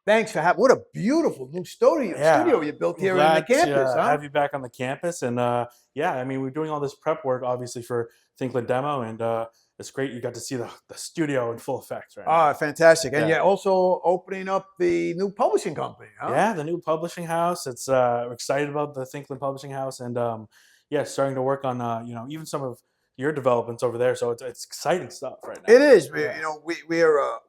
Thanks for having. What a beautiful new studio you built here on the Glad campus, to huh? have you back on the campus. And yeah, I mean, we're doing all this prep work, obviously, for Thinklyn demo, and it's great you got to see the studio in full effect right now. Ah, fantastic. And Yeah. you're also opening up the new publishing company, huh? Yeah, the new publishing house. It's we're excited about the Thinklyn publishing house, and yeah, starting to work on even some of your developments over there. So it's exciting stuff right now. It is. Yeah.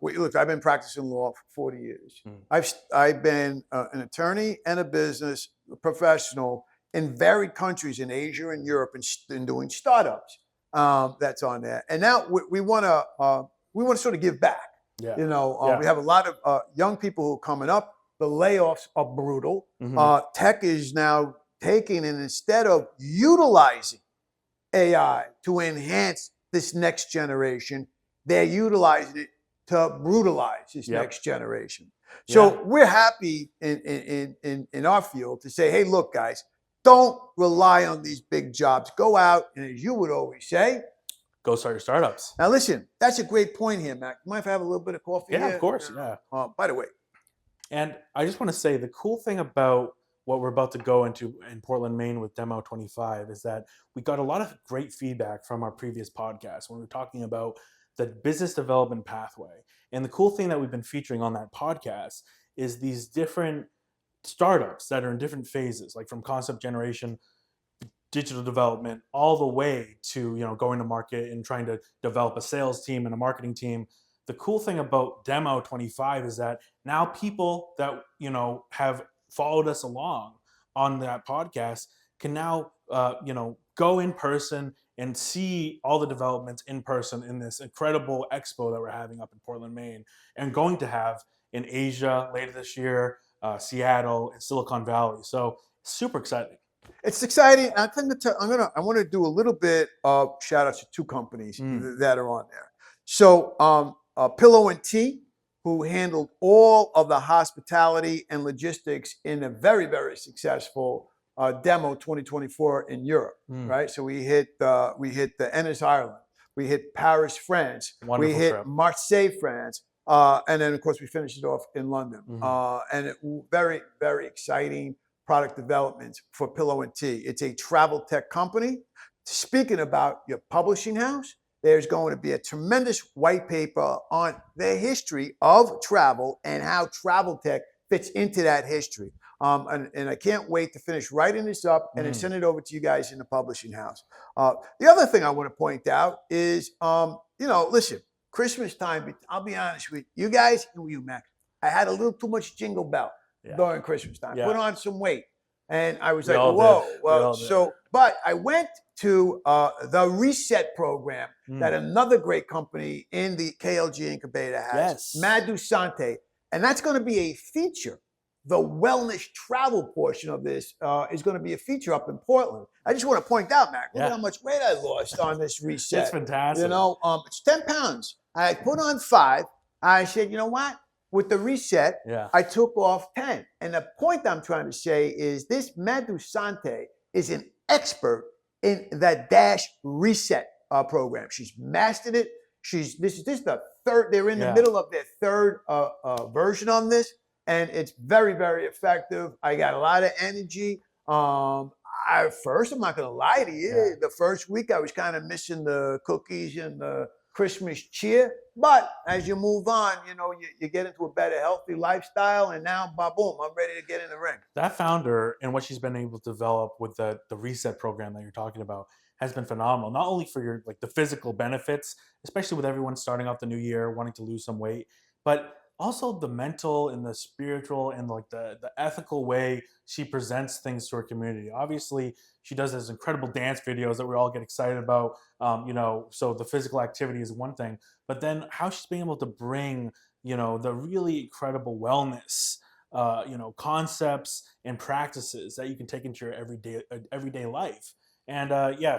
We look. I've been practicing law for 40 years. I've been an attorney and a business professional in varied countries in Asia and Europe and doing startups. That's on there. And now we want to sort of give back. Yeah. We have a lot of young people who are coming up. The layoffs are brutal. Tech is now taking, and instead of utilizing AI to enhance this next generation, they're utilizing it to brutalize this next generation. So we're happy in our field to say, hey, look, guys, don't rely on these big jobs. Go out, and as you would always say, go start your startups. Now, listen, that's a great point here, Mac. Mind if I have a little bit of coffee? Yeah, here? of course. Yeah. By the way, and I just want to say the cool thing about what we're about to go into in Portland, Maine with Demo 25 is that we got a lot of great feedback from our previous podcast when we were talking about the business development pathway. And the cool thing that we've been featuring on that podcast is these different startups that are in different phases, like from concept generation, digital development, all the way to going to market and trying to develop a sales team and a marketing team. The cool thing about Demo 25 is that now people that have followed us along on that podcast can now go in person and see all the developments in person in this incredible expo that we're having up in Portland, Maine, and going to have in Asia later this year, Seattle and Silicon Valley. So super exciting. It's exciting. I want to do a little bit of shout outs to two companies that are on there. So Pillow and Tea, who handled all of the hospitality and logistics in a very, very successful Demo 2024 in Europe, right? So we hit the Ennis, Ireland. We hit Paris, France. Wonderful we hit trip. Marseille, France. And then, of course, we finished it off in London. Very, very exciting product development for Pillow and Tea. It's a travel tech company. Speaking about your publishing house, there's going to be a tremendous white paper on the history of travel and how travel tech fits into that history. And I can't wait to finish writing this up and then send it over to you guys in the publishing house. The other thing I want to point out is, listen, Christmas time, I'll be honest with you guys and you, Mac. I had a little too much jingle bell during Christmas time. Put on some weight. And I was like, whoa. Well, but I went to the Reset program that another great company in the KLG incubator has, Madhu Sante. And that's going to be a feature. The wellness travel portion of this is going to be a feature up in Portland. I just want to point out, Mac, look at how much weight I lost on this Reset. It's fantastic. It's 10 pounds. I put on 5. I said, you know what? With the Reset, I took off 10. And the point I'm trying to say is this Madhu Sante is an expert in that Dash Reset program. She's mastered it. This is the third. They're in the middle of their third version on this, and it's very, very effective. I got a lot of energy. First, I'm not going to lie to you. The first week, I was kind of missing the cookies and the Christmas cheer. But as you move on, you get into a better, healthy lifestyle. And now, boom, I'm ready to get in the ring. That founder and what she's been able to develop with the Reset program that you're talking about has been phenomenal. Not only for your the physical benefits, especially with everyone starting off the new year wanting to lose some weight, but also the mental and the spiritual and the ethical way she presents things to her community. Obviously, she does those incredible dance videos that we all get excited about. So the physical activity is one thing, but then how she's being able to bring, the really incredible wellness, concepts and practices that you can take into your everyday life. And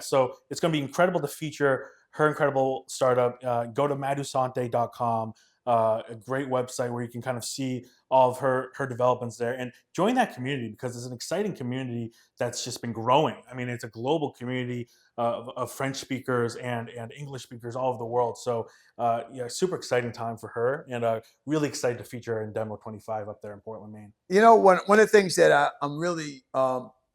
so it's going to be incredible to feature her incredible startup. Go to madhusante.com. a great website where you can kind of see all of her developments there, and join that community because it's an exciting community that's just been growing. I mean, it's a global community of French speakers and English speakers all over the world. So yeah, super exciting time for her, and really excited to feature her in Demo 25 up there in Portland, Maine. One of the things that I'm really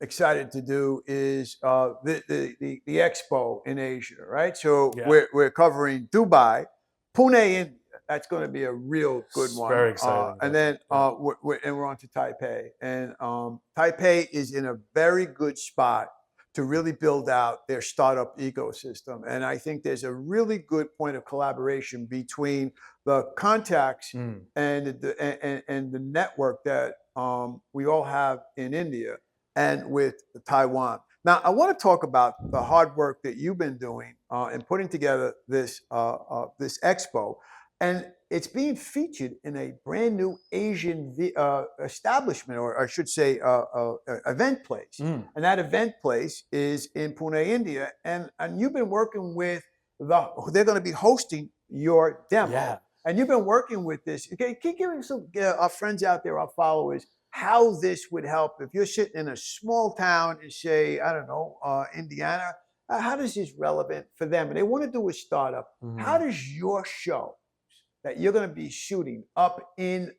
excited to do is the expo in Asia, right? So Yeah. we're covering Dubai, Pune, India. That's going to be a real good one. Very exciting. And then we're on to Taipei, and Taipei is in a very good spot to really build out their startup ecosystem. And I think there's a really good point of collaboration between the contacts and the network that we all have in India and with Taiwan. Now, I want to talk about the hard work that you've been doing in putting together this expo, and it's being featured in a brand new Asian establishment, or I should say, event place. And that event place is in Pune, India, and you've been working with they're going to be hosting your demo. Yeah. And you've been working with this. Okay, can you give some our friends out there, our followers, how this would help if you're sitting in a small town in, say, I don't know, Indiana? How does this relevant for them? And they want to do a startup. How does your show that you're going to be shooting up in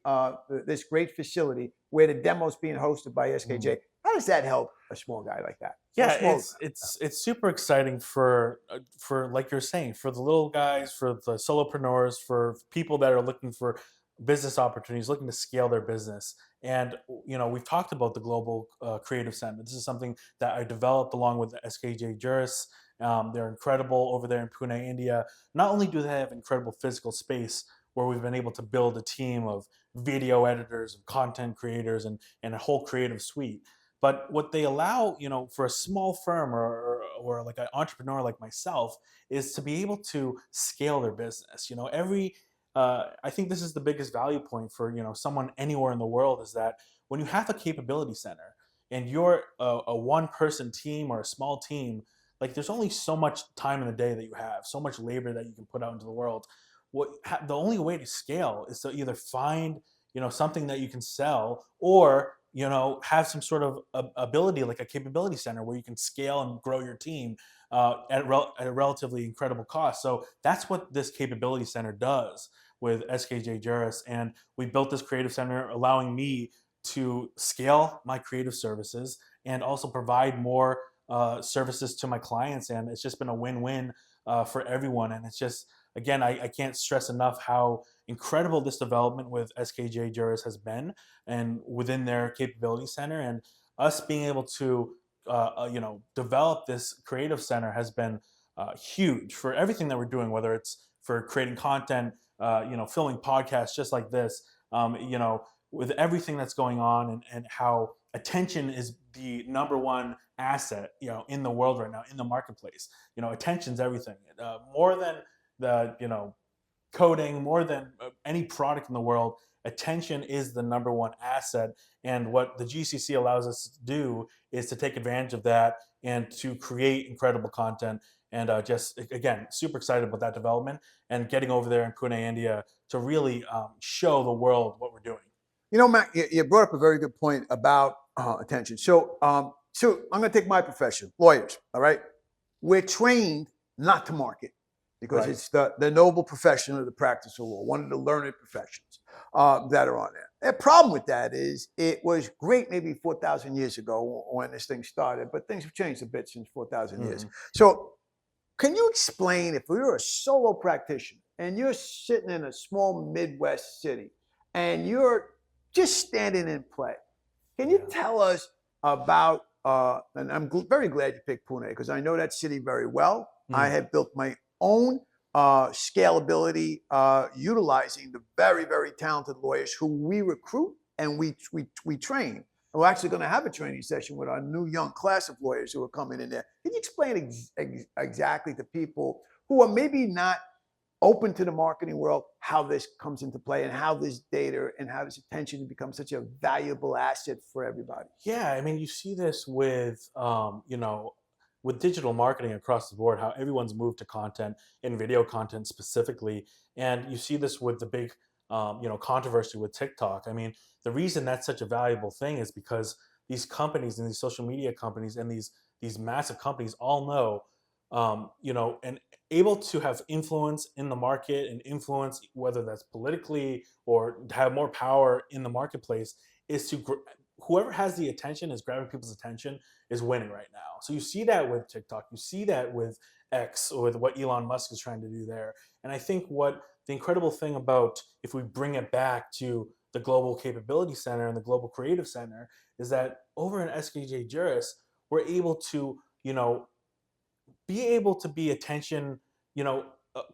this great facility where the demo's being hosted by SKJ, how does that help a small guy like that? Yeah, it's super exciting for like you're saying, for the little guys, for the solopreneurs, for people that are looking for business opportunities, looking to scale their business. And we've talked about the Global Creative Center. This is something that I developed along with SKJ Juris. They're incredible over there in Pune, India. Not only do they have incredible physical space where we've been able to build a team of video editors and content creators and a whole creative suite, but what they allow, for a small firm or like an entrepreneur like myself, is to be able to scale their business. I think this is the biggest value point for someone anywhere in the world, is that when you have a capability center and you're a one-person team or a small team, like there's only so much time in the day that you have, so much labor that you can put out into the world. The only way to scale is to either find something that you can sell, or have some sort of ability, like a capability center where you can scale and grow your team at a relatively incredible cost. So that's what this capability center does with SKJ Juris. And we built this creative center allowing me to scale my creative services and also provide more services to my clients. And it's just been a win-win for everyone. And it's just, again, I can't stress enough how incredible this development with SKJ Juris has been, and within their capability center, and us being able to develop this creative center has been huge for everything that we're doing, whether it's for creating content, filming podcasts just like this, with everything that's going on, and how attention is the number one asset, in the world right now, in the marketplace. Attention's everything. More than the coding, more than any product in the world, attention is the number one asset. And what the GCC allows us to do is to take advantage of that and to create incredible content. And just, again, super excited about that development and getting over there in Pune, India, to really show the world what we're doing. Matt, you brought up a very good point about attention. So I'm going to take my profession, lawyers. All right, we're trained not to market, because it's the noble profession of the practice of law, one of the learned professions that are on there. The problem with that is it was great maybe 4,000 years ago when this thing started, but things have changed a bit since 4,000 years. So can you explain, if you're a solo practitioner and you're sitting in a small Midwest city and you're just standing in play, can you tell us about, and I'm very glad you picked Pune because I know that city very well. I have built my own scalability utilizing the very, very talented lawyers who we recruit and we train. And we're actually going to have a training session with our new young class of lawyers who are coming in there. Can you explain exactly to people who are maybe not open to the marketing world how this comes into play, and how this data and how this attention becomes such a valuable asset for everybody? Yeah, I mean, you see this with with digital marketing across the board, how everyone's moved to content and video content specifically. And you see this with the big, controversy with TikTok. I mean, the reason that's such a valuable thing is because these companies and these social media companies and these massive companies all know, and able to have influence in the market and influence whether that's politically or have more power in the marketplace is whoever has the attention is grabbing people's attention is winning right now. So you see that with TikTok, you see that with X, or with what Elon Musk is trying to do there. And I think what the incredible thing about, if we bring it back to the Global Capability Center and the Global Creative Center, is that over in SKJ Juris, we're able to, be able to be attention,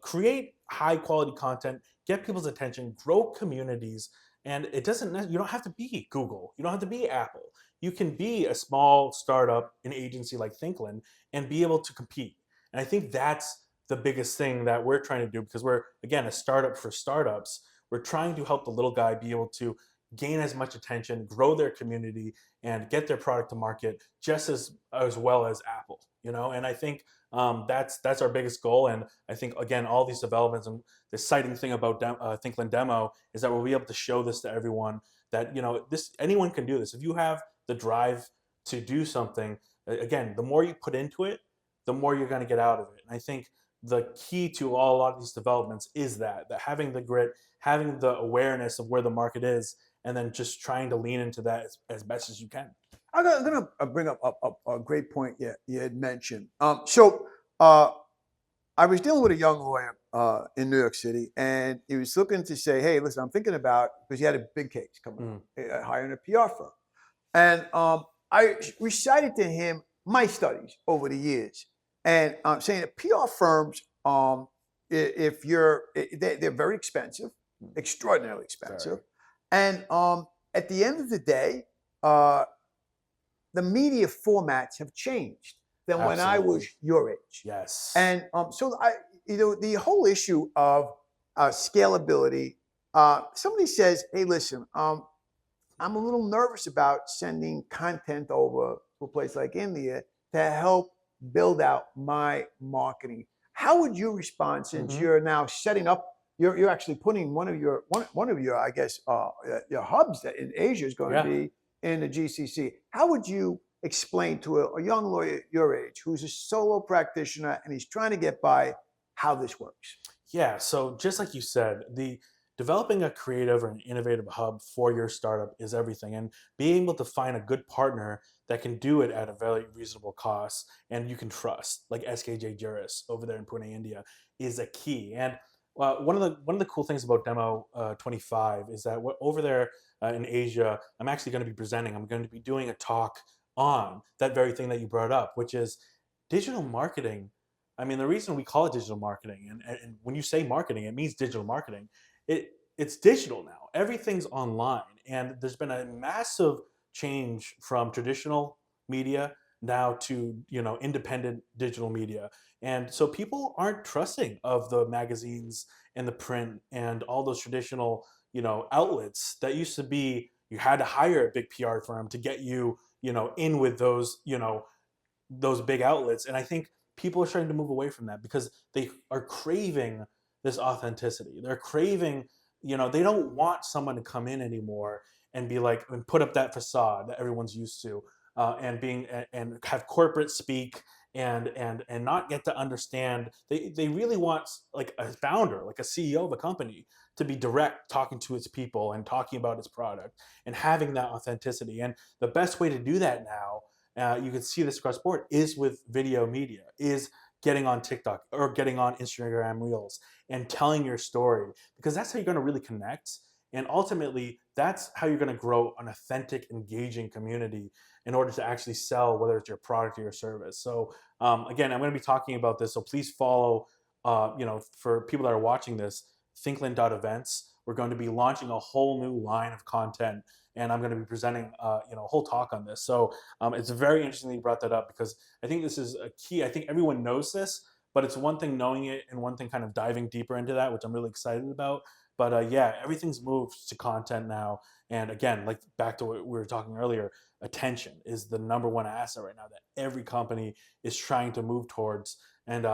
create high quality content, get people's attention, grow communities. And it doesn't, you don't have to be Google, you don't have to be Apple. You can be a small startup, an agency like Thinklyn, and be able to compete. And I think that's the biggest thing that we're trying to do, because we're, again, a startup for startups. We're trying to help the little guy be able to gain as much attention, grow their community, and get their product to market just as well as Apple. And I think that's our biggest goal. And I think, again, all these developments, and the exciting thing about Thinklyn Demo is that we'll be able to show this to everyone, that this, anyone can do this if you have the drive to do something. Again, the more you put into it, the more you're going to get out of it. And I think the key to a lot of these developments is that having the grit, having the awareness of where the market is, and then just trying to lean into that as best as you can. I'm going to bring up a great point you had mentioned. I was dealing with a young lawyer in New York City, and he was looking to say, hey, listen, I'm thinking about, because he had a big case coming up, hiring a PR firm. And I recited to him my studies over the years, and saying that PR firms, they're very expensive, extraordinarily expensive. And at the end of the day, the media formats have changed than when I was your age. Yes. And so the whole issue of scalability, somebody says, hey, listen, I'm a little nervous about sending content over to a place like India to help build out my marketing. How would you respond, since you're now setting up, you're actually putting one of your I guess your hubs that in Asia is going to be in the GCC? How would you explain to a young lawyer your age who's a solo practitioner and he's trying to get by, how this works? Yeah, so just like you said, developing a creative or an innovative hub for your startup is everything, and being able to find a good partner that can do it at a very reasonable cost and you can trust, like SKJ Juris over there in Pune, India, is a key. And one of the cool things about Demo 25 is that over there in Asia, I'm actually going to be presenting. I'm going to be doing a talk on that very thing that you brought up, which is digital marketing. I mean, the reason we call it digital marketing, and when you say marketing, it means digital marketing. It's digital now. Everything's online, and there's been a massive change from traditional media now to independent digital media. And so people aren't trusting of the magazines and the print and all those traditional outlets that used to be, you had to hire a big PR firm to get you in with those those big outlets. And I think people are starting to move away from that because they are craving this authenticity. They're craving, they don't want someone to come in anymore and be like, and put up that facade that everyone's used to, and have corporate speak and not get to understand. They really want, like, a founder, like a CEO of a company, to be direct, talking to its people and talking about its product and having that authenticity. And the best way to do that now, you can see this across board, is with video media, is getting on TikTok or getting on Instagram Reels and telling your story, because that's how you're going to really connect. And ultimately, that's how you're going to grow an authentic, engaging community in order to actually sell, whether it's your product or your service. So again, I'm going to be talking about this. So please follow, for people that are watching this, Thinklyn.events. We're going to be launching a whole new line of content, and I'm going to be presenting, a whole talk on this. So it's very interesting that you brought that up, because I think this is a key. I think everyone knows this, but it's one thing knowing it and one thing kind of diving deeper into that, which I'm really excited about. But yeah, everything's moved to content now. And again, like back to what we were talking earlier, attention is the number one asset right now that every company is trying to move towards. And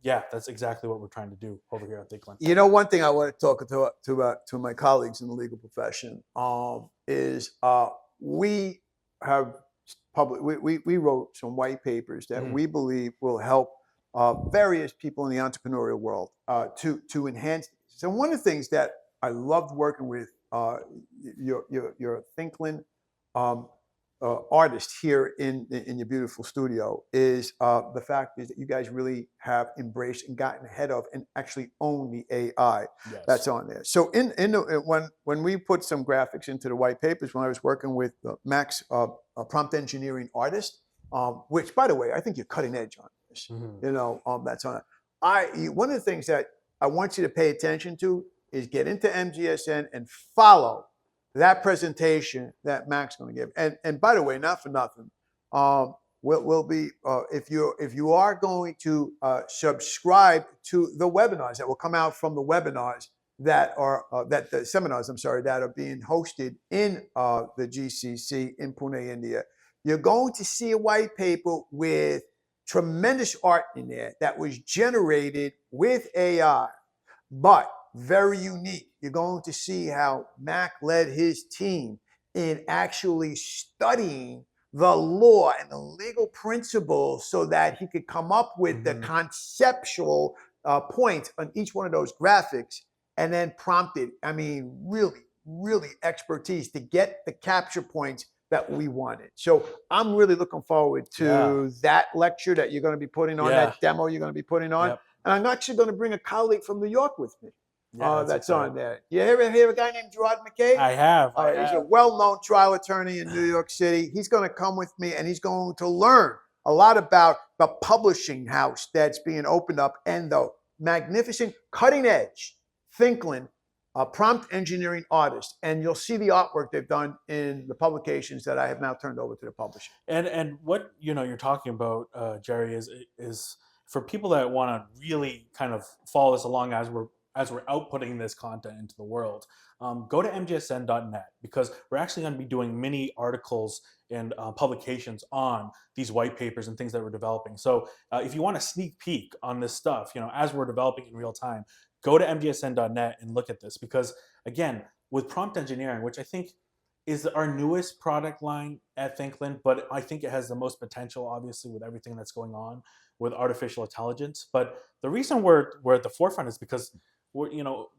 yeah, that's exactly what we're trying to do over here at Thinklyn. You know, one thing I want to talk to my colleagues in the legal profession is we have we wrote some white papers that we believe will help various people in the entrepreneurial world to enhance. So one of the things that I loved working with your Thinklyn artist here in your beautiful studio is the fact is that you guys really have embraced and gotten ahead of and actually own the AI that's on there. So when we put some graphics into the white papers, when I was working with Mac's prompt engineering artist, which by the way, I think you're cutting edge on this. You know, that's on it. One of the things that I want you to pay attention to is get into MGSN and follow that presentation that Mac's going to give. And by the way, not for nothing, we'll be if you are going to subscribe to the webinars that will come out from the webinars that are the seminars, I'm sorry, that are being hosted in the GCC in Pune, India, you're going to see a white paper with tremendous art in there that was generated with AI, but very unique. You're going to see how Mac led his team in actually studying the law and the legal principles so that he could come up with the conceptual points on each one of those graphics and then prompted, I mean, really expertise to get the capture points that we wanted. So I'm really looking forward to that lecture that you're going to be putting on, that demo you're going to be putting on. And I'm actually going to bring a colleague from New York with me. That's on there. You ever hear a guy named Gerard McKay? I have. He's a well-known trial attorney in New York City. He's going to come with me and he's going to learn a lot about the publishing house that's being opened up and the magnificent cutting edge Thinklyn prompt engineering artist. And you'll see the artwork they've done in the publications that I have now turned over to the publisher. And what you're talking about, Jerry, is for people that want to really kind of follow us along as we're outputting this content into the world, go to mgsn.net, because we're actually going to be doing mini articles and publications on these white papers and things that we're developing. So if you want a sneak peek on this stuff, as we're developing in real time, go to mgsn.net and look at this, because again, with prompt engineering, which I think is our newest product line at Thinklyn, but I think it has the most potential, obviously, with everything that's going on with artificial intelligence. But the reason we're at the forefront is because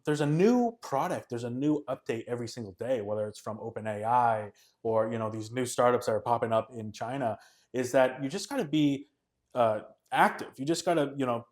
there's a new product, there's a new update every single day, whether it's from OpenAI or these new startups that are popping up in China. Is that you just got to be active. You just got to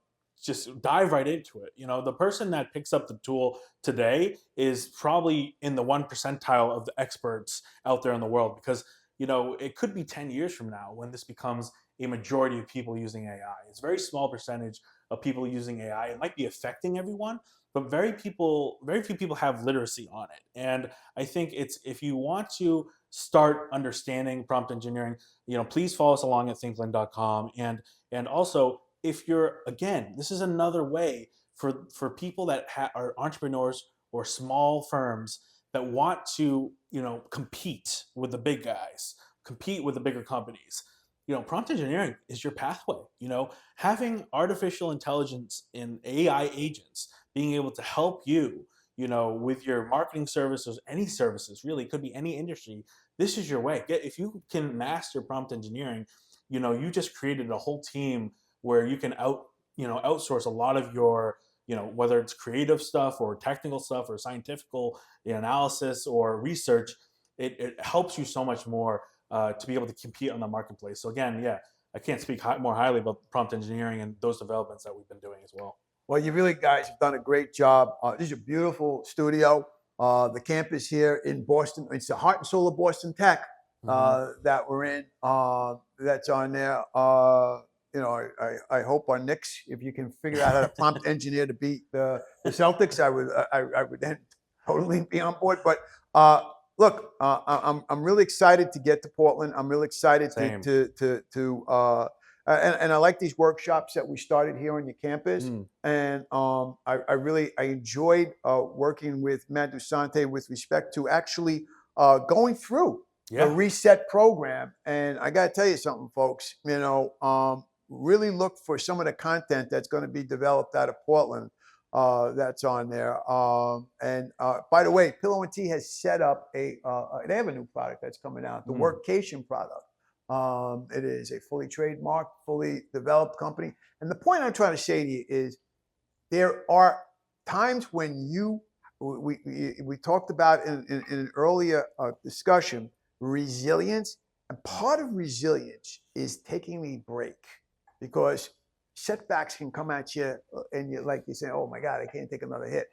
just dive right into it. The person that picks up the tool today is probably in the 1 percentile of the experts out there in the world, because it could be 10 years from now when this becomes a majority of people using AI. It's a very small percentage of people using AI. It might be affecting everyone, but very few people have literacy on it. And I think if you want to start understanding prompt engineering, please follow us along at thinklyn.com. And also, if this is another way for people that are entrepreneurs or small firms that want to, compete with the big guys, compete with the bigger companies. Prompt engineering is your pathway. Having artificial intelligence and AI agents being able to help you, with your marketing services, any services, really, it could be any industry. This is your way. If you can master prompt engineering, you just created a whole team where you can outsource a lot of your, whether it's creative stuff or technical stuff or scientific analysis or research. It helps you so much more to be able to compete on the marketplace. So again, I can't speak more highly about prompt engineering and those developments that we've been doing as well. Well, you really guys have done a great job. This is a beautiful studio. The campus here in Boston, it's the heart and soul of Boston Tech that we're in. That's on there. I hope our Knicks, if you can figure out how to prompt engineer to beat the Celtics, I would then totally be on board. But look, I'm really excited to get to Portland. I'm really excited and I like these workshops that we started here on your campus. And I enjoyed working with Matt Dusante with respect to actually going through Yeah. reset program. And I got to tell you something, folks. Really look for some of the content that's going to be developed out of Portland. That's on there. And by the way, Pillow and Tea has set up they have a new product that's coming out, the Workcation product. It is a fully trademarked, fully developed company. And the point I'm trying to say to you is there are times when we talked about in an earlier discussion, resilience. And part of resilience is taking a break, because setbacks can come at you and you say, oh my God, I can't take another hit.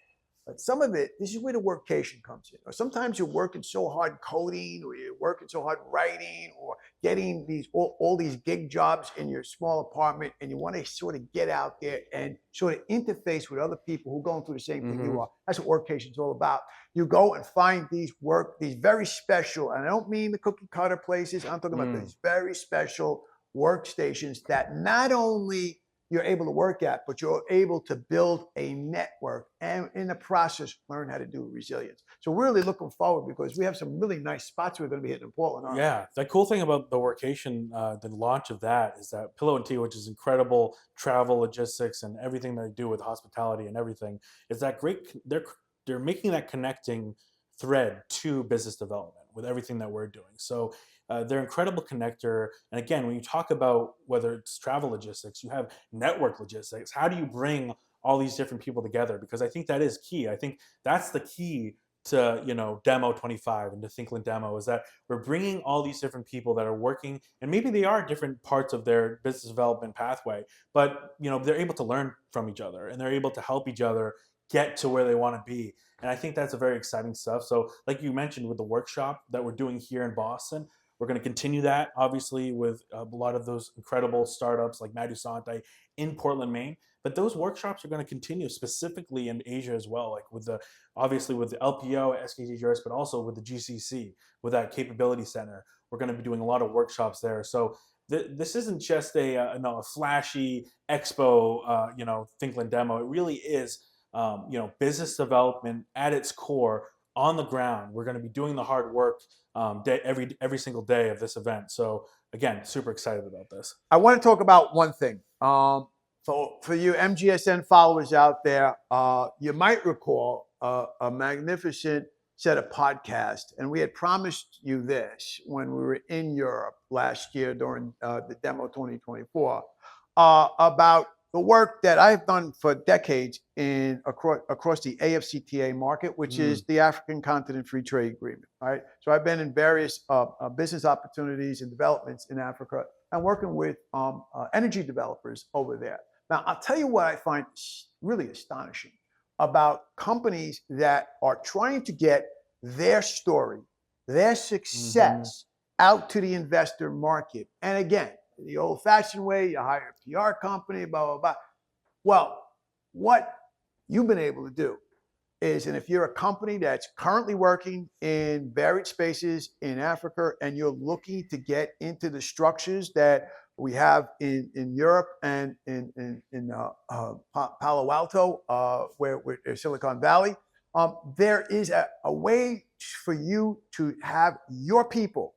But some of it, this is where the workation comes in. Or sometimes you're working so hard coding, or you're working so hard writing, or getting all these gig jobs in your small apartment, and you want to sort of get out there and sort of interface with other people who are going through the same thing you are. That's what workation is all about. You go and find these very special, and I don't mean the cookie cutter places. I'm talking about these very special workstations that not only you're able to work at, but you're able to build a network, and in the process, learn how to do resilience. So we're really looking forward, because we have some really nice spots we're going to be hitting in Portland. Yeah, the cool thing about the Workation, the launch of that, is that Pillow and Tea, which is incredible travel logistics and everything they do with hospitality and everything, is that great. They're making that connecting thread to business development with everything that we're doing. So they're incredible connector. And again, when you talk about whether it's travel logistics, you have network logistics. How do you bring all these different people together? Because I think that is key. I think that's the key to Demo 25 and to Thinklyn Demo, is that we're bringing all these different people that are working, and maybe they are different parts of their business development pathway, but they're able to learn from each other, and they're able to help each other get to where they want to be. And I think that's a very exciting stuff. So like you mentioned with the workshop that we're doing here in Boston, we're going to continue that, obviously, with a lot of those incredible startups like Madusante in Portland, Maine. But those workshops are going to continue specifically in Asia as well, like obviously with the LPO, SKTGRS, but also with the GCC, with that capability center. We're going to be doing a lot of workshops there. So this isn't just a flashy expo, Thinklyn Demo. It really is, business development at its core, on the ground. We're going to be doing the hard work every single day of this event. So again, super excited about this. I want to talk about one thing. So for you MGSN followers out there, you might recall a magnificent set of podcasts, and we had promised you this when we were in Europe last year during the Demo 2024 about the work that I've done for decades across the AFCTA market, which is the African Continent Free Trade Agreement. Right. So I've been in various business opportunities and developments in Africa, and working with energy developers over there. Now, I'll tell you what I find really astonishing about companies that are trying to get their story, their success out to the investor market. And again, the old-fashioned way, you hire a PR company, blah, blah, blah. Well, what you've been able to do is, and if you're a company that's currently working in varied spaces in Africa, and you're looking to get into the structures that we have in Europe and in Palo Alto, where Silicon Valley, there is a way for you to have your people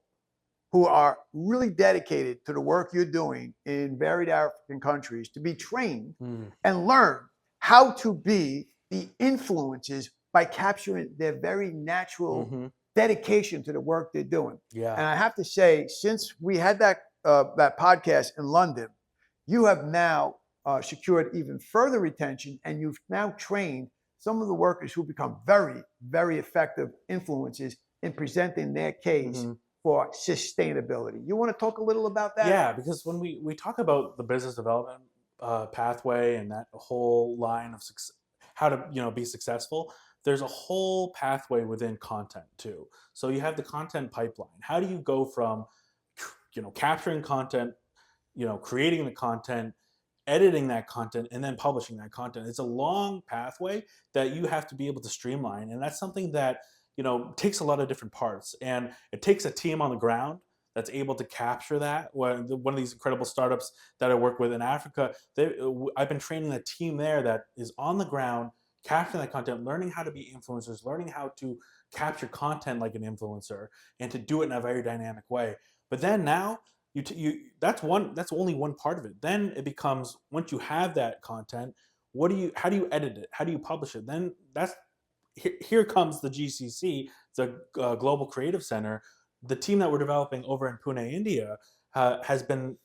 who are really dedicated to the work you're doing in varied African countries to be trained and learn how to be the influences by capturing their very natural dedication to the work they're doing. Yeah. And I have to say, since we had that podcast in London, you have now secured even further retention, and you've now trained some of the workers who become very, very effective influences in presenting their case for sustainability. You want to talk a little about that? Yeah, because when we talk about the business development pathway and that whole line of how to be successful, there's a whole pathway within content too. So you have the content pipeline. How do you go from capturing content, creating the content, editing that content, and then publishing that content? It's a long pathway that you have to be able to streamline, and that's something that takes a lot of different parts, and it takes a team on the ground that's able to capture that. One of these incredible startups that I work with in Africa, I've been training a team there that is on the ground, capturing that content, learning how to be influencers, learning how to capture content like an influencer and to do it in a very dynamic way. But then now that's only one part of it. Then it becomes, once you have that content, how do you edit it? How do you publish it? Then here comes the GCC, the Global Creative Center. The team that we're developing over in Pune, India, has been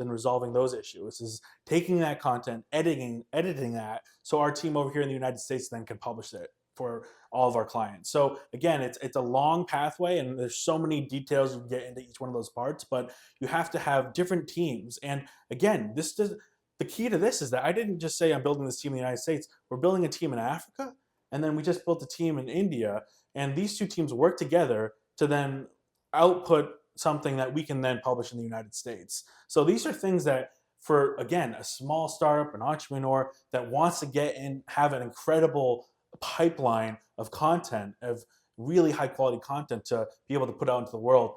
resolving those issues. Is taking that content, editing that, so our team over here in the United States then can publish it for all of our clients. So again, it's a long pathway, and there's so many details you get into each one of those parts. But you have to have different teams. And again, the key to this is that I didn't just say I'm building this team in the United States. We're building a team in Africa, and then we just built a team in India, and these two teams work together to then output something that we can then publish in the United States. So these are things that, for, again, a small startup, an entrepreneur that wants to get in, have an incredible pipeline of content, of really high quality content to be able to put out into the world.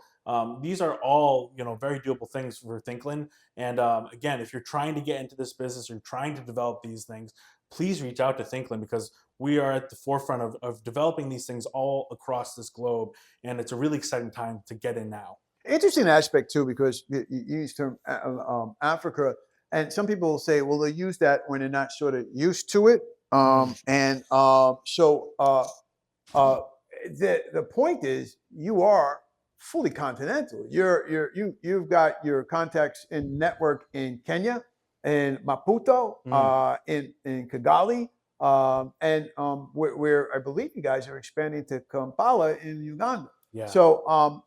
These are all, very doable things for Thinklyn. And again, if you're trying to get into this business, or you're trying to develop these things, please reach out to Thinklyn, because we are at the forefront of developing these things all across this globe. And it's a really exciting time to get in now. Interesting aspect too, because you use the term Africa, and some people will say, well, they use that when they're not sort of used to it. The point is, you are fully continental. You've got your contacts in network in Kenya, in Maputo, in Kigali, and where I believe you guys are expanding to Kampala in Uganda. Yeah. So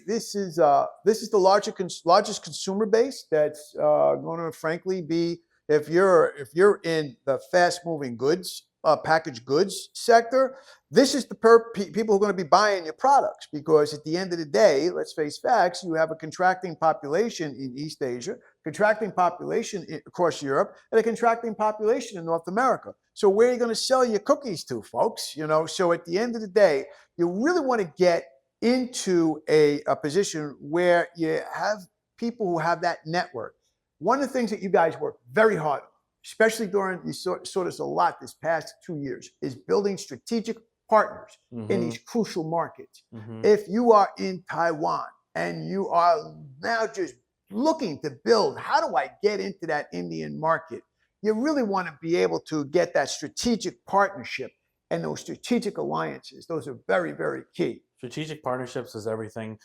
this is the largest consumer base that's going to, frankly, be, if you're in the fast moving goods, packaged goods sector, this is the people who are going to be buying your products, because at the end of the day, let's face facts, you have a contracting population in East Asia, contracting population across Europe, and a contracting population in North America. So where are you going to sell your cookies to, folks? So at the end of the day, you really want to get into a position where you have people who have that network. One of the things that you guys work very hard on, especially during, you saw this a lot this past 2 years, is building strategic partners in these crucial markets. If you are in Taiwan and you are now just looking to build, how do I get into that Indian market? You really want to be able to get that strategic partnership and those strategic alliances. Those are very, very key. Strategic partnerships is everything.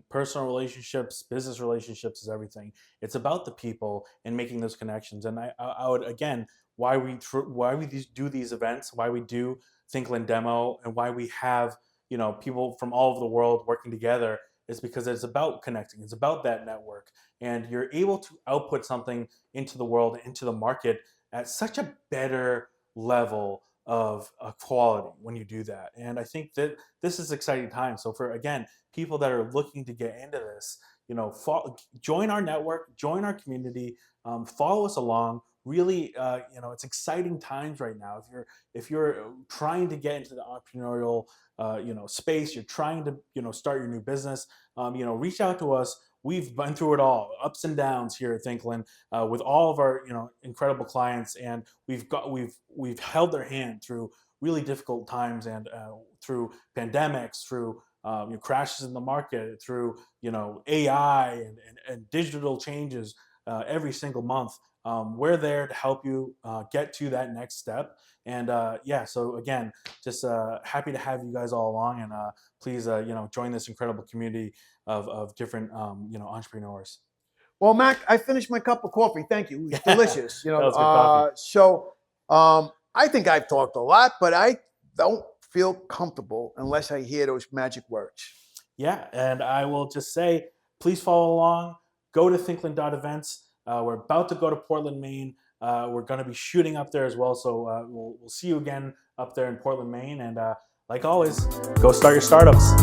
Personal relationships, business relationships is everything. It's about the people and making those connections. And I would, again, why we do these events, why we do Thinklyn Demo, and why we have, people from all over the world working together, is because it's about connecting. It's about that network. And you're able to output something into the world, into the market, at such a better level of quality when you do that. And I think that this is exciting time. So for, again, people that are looking to get into this, join our network, join our community, follow us along. Really, it's exciting times right now. If you're trying to get into the entrepreneurial, space, you're trying to, start your new business, reach out to us. We've been through it all, ups and downs here at Thinklyn, with all of our, incredible clients, and we've held their hand through really difficult times, and through pandemics, through crashes in the market, through AI and digital changes every single month. We're there to help you get to that next step. And so again, just happy to have you guys all along, and please join this incredible community of different entrepreneurs. Well, Mac, I finished my cup of coffee. Thank you. It was delicious. That was good coffee. So I think I've talked a lot, but I don't feel comfortable unless I hear those magic words. Yeah, and I will just say, please follow along. Go to Thinklyn.events. We're about to go to Portland, Maine. We're going to be shooting up there as well. So we'll see you again up there in Portland, Maine. And like always, go start your startups.